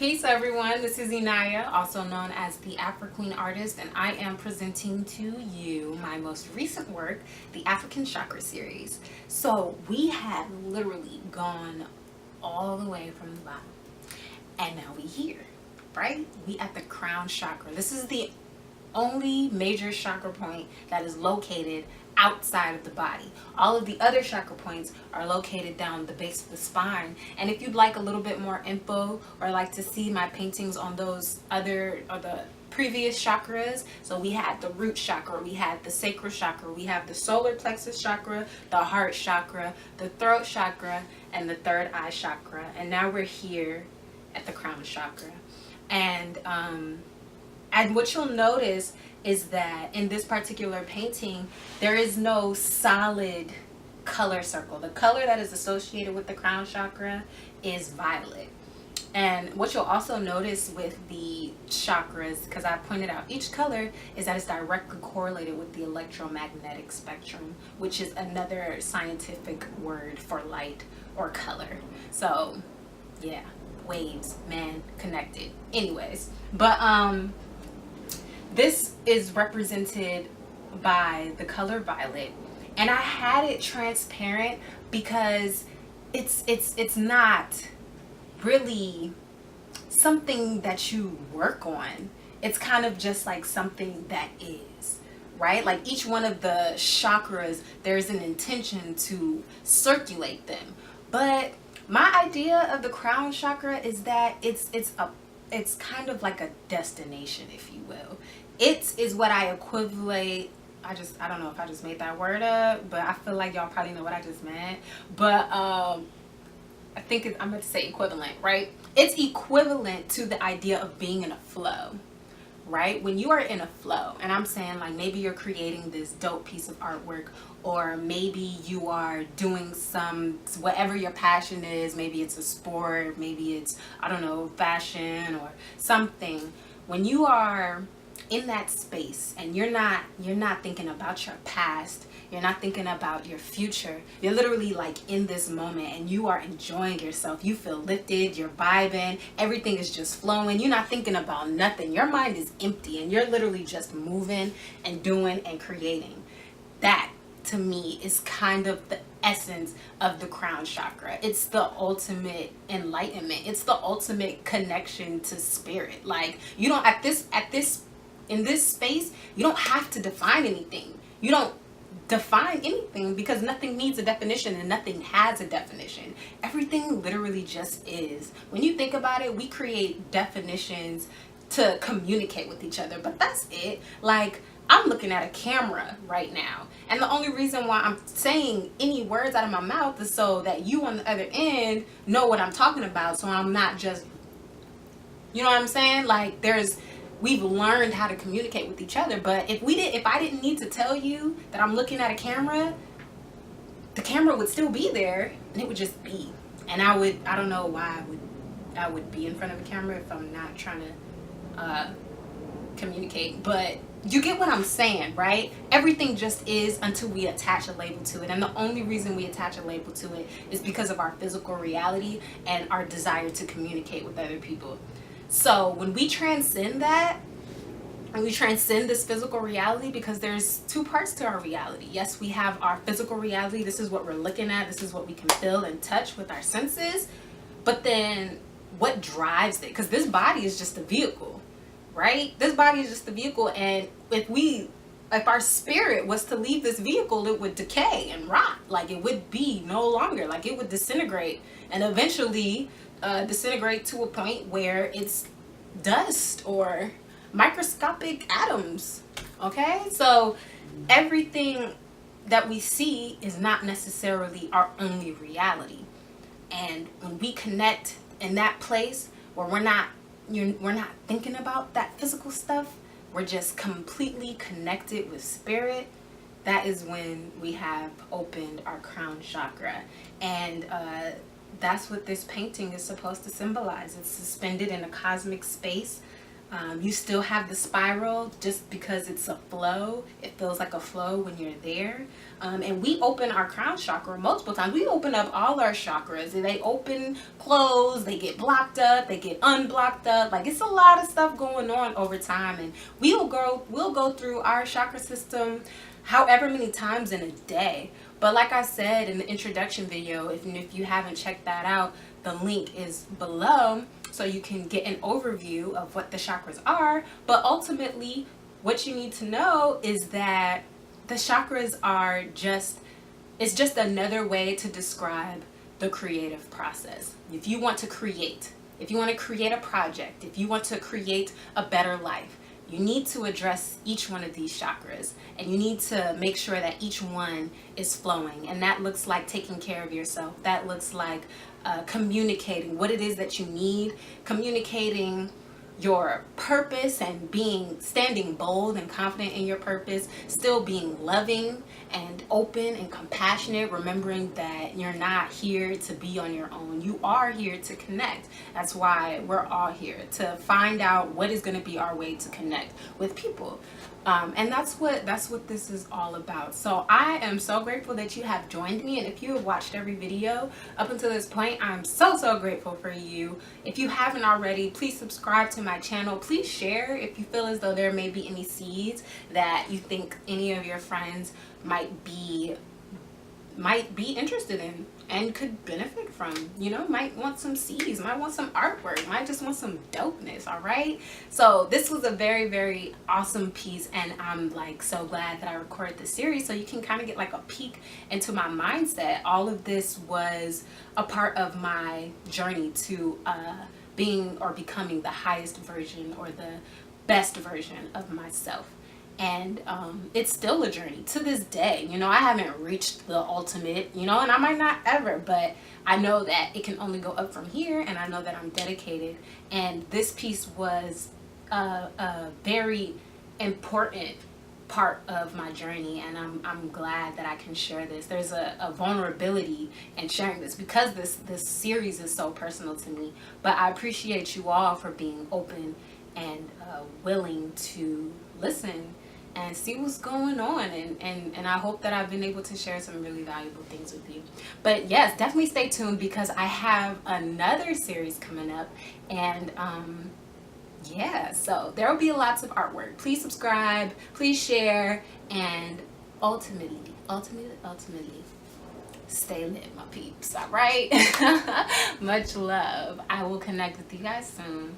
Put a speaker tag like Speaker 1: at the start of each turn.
Speaker 1: Peace everyone, this is Inaya, also known as the African artist, and I am presenting to you my most recent work, the Afrikan Chakra Series. So we have literally gone all the way from the bottom, and now we here, right? We at the crown chakra. This is the only major chakra point that is located outside of the body. All of the other chakra points are located down the base of the spine. And if you'd like a little bit more info or like to see my paintings on those other or the previous chakras, so we had the root chakra, we had the sacral chakra, we have the solar plexus chakra, the heart chakra, the throat chakra, and the third eye chakra. And now we're here at the crown chakra. And what you'll notice is that in this particular painting, there is no solid color circle. The color that is associated with the crown chakra is violet. And what you'll also notice with the chakras, because I pointed out each color, is that it's directly correlated with the electromagnetic spectrum, which is another scientific word for light or color. So yeah, waves, man, connected. Anyways, but this is represented by the color violet, and I had it transparent because it's not really something that you work on. It's kind of just like something that is, right? Like each one of the chakras, there's an intention to circulate them. But my idea of the crown chakra is that it's kind of like a destination, if you will. It is what I equivalent. I don't know if I just made that word up, but I feel like y'all probably know what I just meant. But I think I'm going to say equivalent, right? It's equivalent to the idea of being in a flow, right? When you are in a flow, and I'm saying like maybe you're creating this dope piece of artwork, or maybe you are doing whatever your passion is. Maybe it's a sport, maybe it's, I don't know, fashion or something. When you are in that space and you're not thinking about your past, you're not thinking about your future, you're literally like in this moment and you are enjoying yourself. You feel lifted, you're vibing, everything is just flowing, you're not thinking about nothing, your mind is empty, and you're literally just moving and doing and creating. That to me is kind of the essence of the crown chakra. It's the ultimate enlightenment. It's the ultimate connection to spirit. Like you don't in this space, you don't have to define anything. You don't define anything because nothing needs a definition and nothing has a definition. Everything literally just is. When you think about it, we create definitions to communicate with each other, but that's it. Like I'm looking at a camera right now, and the only reason why I'm saying any words out of my mouth is so that you on the other end know what I'm talking about, so I'm not just, you know what I'm saying? Like we've learned how to communicate with each other. But if I didn't need to tell you that I'm looking at a camera, the camera would still be there and it would just be. And I don't know why I would be in front of a camera if I'm not trying to communicate. But you get what I'm saying, right? Everything just is until we attach a label to it. And the only reason we attach a label to it is because of our physical reality and our desire to communicate with other people. So when we transcend that, and we transcend this physical reality, because there's two parts to our reality. Yes, we have our physical reality. This is what we're looking at. This is what we can feel and touch with our senses. But then what drives it? Because this body is just a vehicle, right? This body is just a vehicle. And if our spirit was to leave this vehicle, it would decay and rot. Like it would be no longer. Like it would disintegrate and eventually disintegrate to a point where it's dust or microscopic atoms. Okay, so everything that we see is not necessarily our only reality. And when we connect in that place where we're not thinking about that physical stuff, we're just completely connected with spirit, that is when we have opened our crown chakra. And that's what this painting is supposed to symbolize. It's suspended in a cosmic space You still have the spiral just because it's a flow. It feels like a flow when you're there. And we open our crown chakra multiple times. We open up all our chakras. They open, close, they get blocked up, they get unblocked up. Like, it's a lot of stuff going on over time. And we'll go through our chakra system however many times in a day. But like I said in the introduction video, if you haven't checked that out, the link is below, so you can get an overview of what the chakras are. But ultimately, what you need to know is that the chakras are it's just another way to describe the creative process. If you want to create, if you want to create a project, if you want to create a better life, you need to address each one of these chakras, and you need to make sure that each one is flowing. And that looks like taking care of yourself. That looks like communicating what it is that you need, communicating your purpose, and standing bold and confident in your purpose, still being loving and open and compassionate, remembering that you're not here to be on your own. You are here to connect. That's why we're all here, to find out what is going to be our way to connect with people. And that's what this is all about. So I am so grateful that you have joined me, and if you have watched every video up until this point, I'm so grateful for you. If you haven't already, please subscribe to my channel. Please share if you feel as though there may be any seeds that you think any of your friends might be interested in and could benefit from. You know, might want some seeds, might want some artwork, might just want some dopeness. All right, so this was a very awesome piece, and I'm like so glad that I recorded this series, so you can kind of get like a peek into my mindset. All of this was a part of my journey to being or becoming the highest version or the best version of myself. And it's still a journey to this day. You know, I haven't reached the ultimate, you know, and I might not ever, but I know that it can only go up from here, and I know that I'm dedicated. And this piece was a very important part of my journey, and I'm glad that I can share this. There's a vulnerability in sharing this because this series is so personal to me. But I appreciate you all for being open and willing to listen and see what's going on, and I hope that I've been able to share some really valuable things with you. But yes, definitely stay tuned, because I have another series coming up, and yeah, so there will be lots of artwork. Please subscribe, please share, and ultimately stay lit, my peeps. All right. Much love. I will connect with you guys soon.